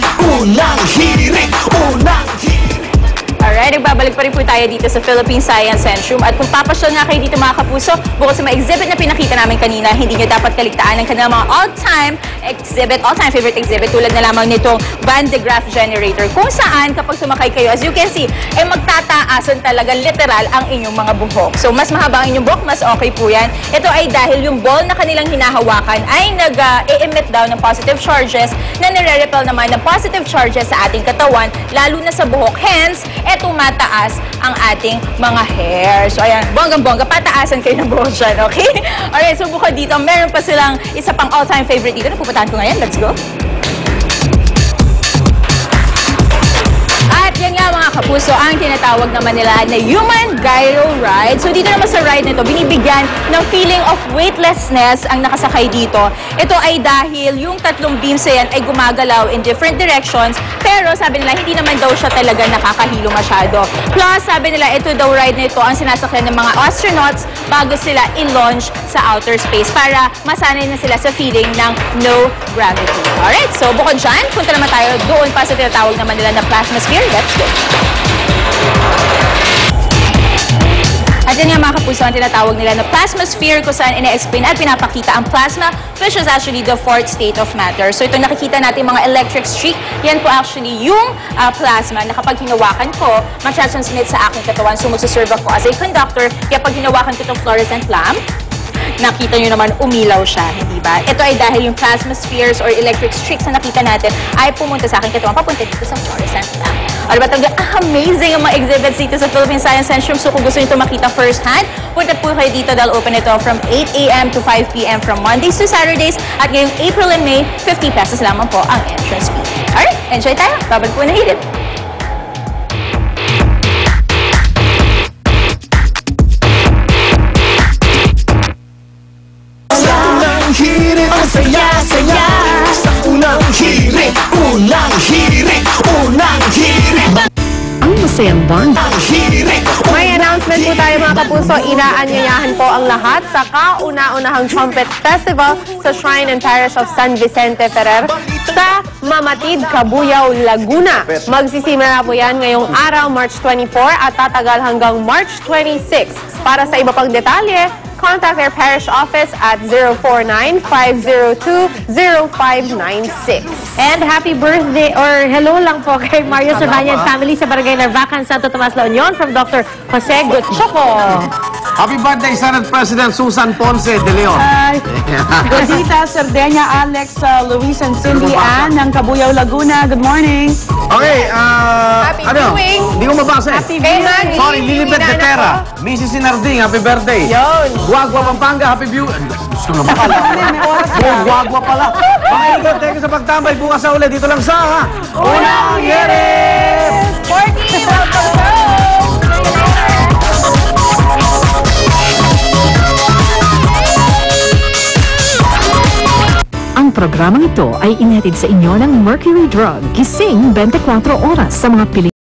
hirit, unang hirit, unang hirit. Alright, nagbabalik pa rin po tayo dito sa Philippine Science Centrum. At kung papasyal nga kayo dito mga kapuso, bukod sa mga exhibit na pinakita namin kanina, hindi nyo dapat kaligtaan ng kanilang mga all-time favorite exhibit, tulad na lamang nitong Van de Graaff generator. Kung saan, kapag sumakay kayo, as you can see, magtataasan talaga literal ang inyong mga buhok. So, mas mahaba ang inyong buhok, mas okay po yan. Ito ay dahil yung ball na kanilang hinahawakan ay nag-emit daw ng positive charges na nire-repel naman ng positive charges sa ating katawan, lalo na sa buhok. Hence, tumataas ang ating mga hair. So, ayan, bonggang-bongga, pataasan kayo ng buhok dyan, okay? Alright, so bukod dito, meron pa silang isa pang all-time favorite dito. Napupuntahan ko ngayon. Let's go. At yan nga mga kapuso, ang tinatawag naman nila na human gyro ride. So dito naman sa ride nito, binibigyan ng feeling of weightlessness ang nakasakay dito. Ito ay dahil yung tatlong beams na yan ay gumagalaw in different directions, pero sabi nila hindi naman daw siya talaga nakakahilo masyado. Plus, sabi nila ito daw ride nito ang sinasakyan ng mga astronauts bago sila i-launch sa outer space para masanay na sila sa feeling ng no gravity. Alright, so bukod dyan, punta naman tayo doon pa sa tinatawag naman nila na plasmasphere. Let's go. At yan nga mga kapuso, ang tinatawag nila na plasmasphere kung saan ina-explain at pinapakita ang plasma, which is actually the fourth state of matter. So ito nakikita natin mga electric streak, yan po actually yung plasma na kapag hinawakan ko, matransmit sa aking katawan. So magsuserve ako as a conductor, kaya pag hinawakan ko itong fluorescent lamp, nakita nyo naman umilaw siya, hindi ba? Ito ay dahil yung plasma spheres or electric streaks na nakita natin ay pumunta sa aking katawan, papunta dito sa fluorescent lamp. Ano ba talaga? Amazing ang mga exhibits dito sa Philippine Science Centrum. So kung gusto nyo ito makita first hand, punta po kayo dito dahil open ito from 8 a.m. to 5 p.m. from Mondays to Saturdays. At ngayong April and May, 50 pesos lamang po ang entrance fee. Alright, enjoy tayo. Babalik po na hirit. Ang saya-saya sa unang hirit, unang hirit, unang hirit. Ang masayang band. May announcement po tayo mga kapuso. Inaanyayahan po ang lahat sa kauna-unahang Trumpet Festival sa Shrine and Parish of San Vicente Ferrer sa Mamatid, Cabuyao, Laguna. Magsisimula po yan ngayong araw, March 24 at tatagal hanggang March 26. Para sa iba pang detalye, contact their parish office at 049-502-0596. And happy birthday or hello lang po kay Mario Sorbaña and family sa Barangay Narvacan, Santo Tomas, La Union from Dr. Jose Gutchoco. Happy birthday, Senate President Susan Ponce de Leon. Rosita Sardenya, Alex, Luis, and Cindy Ann ng Cabuyao, Laguna. Good morning. Okay, Happy viewing. Hindi ko mabasa. Happy Kay viewing. Maggie, Sorry, Lilibet de Terra. Mrs. Sinarding, happy birthday. Yun. Guagua, Pampanga, happy view. Gusto na makala. Guagua pala. Mga thank you sa pagtambay. Bukas sa ulit. Dito lang sa Unang Hirit! 40, welcome home. Ang programang ito ay inhatid sa inyo ng Mercury Drug. Gising 24 oras sa mga Pilipino.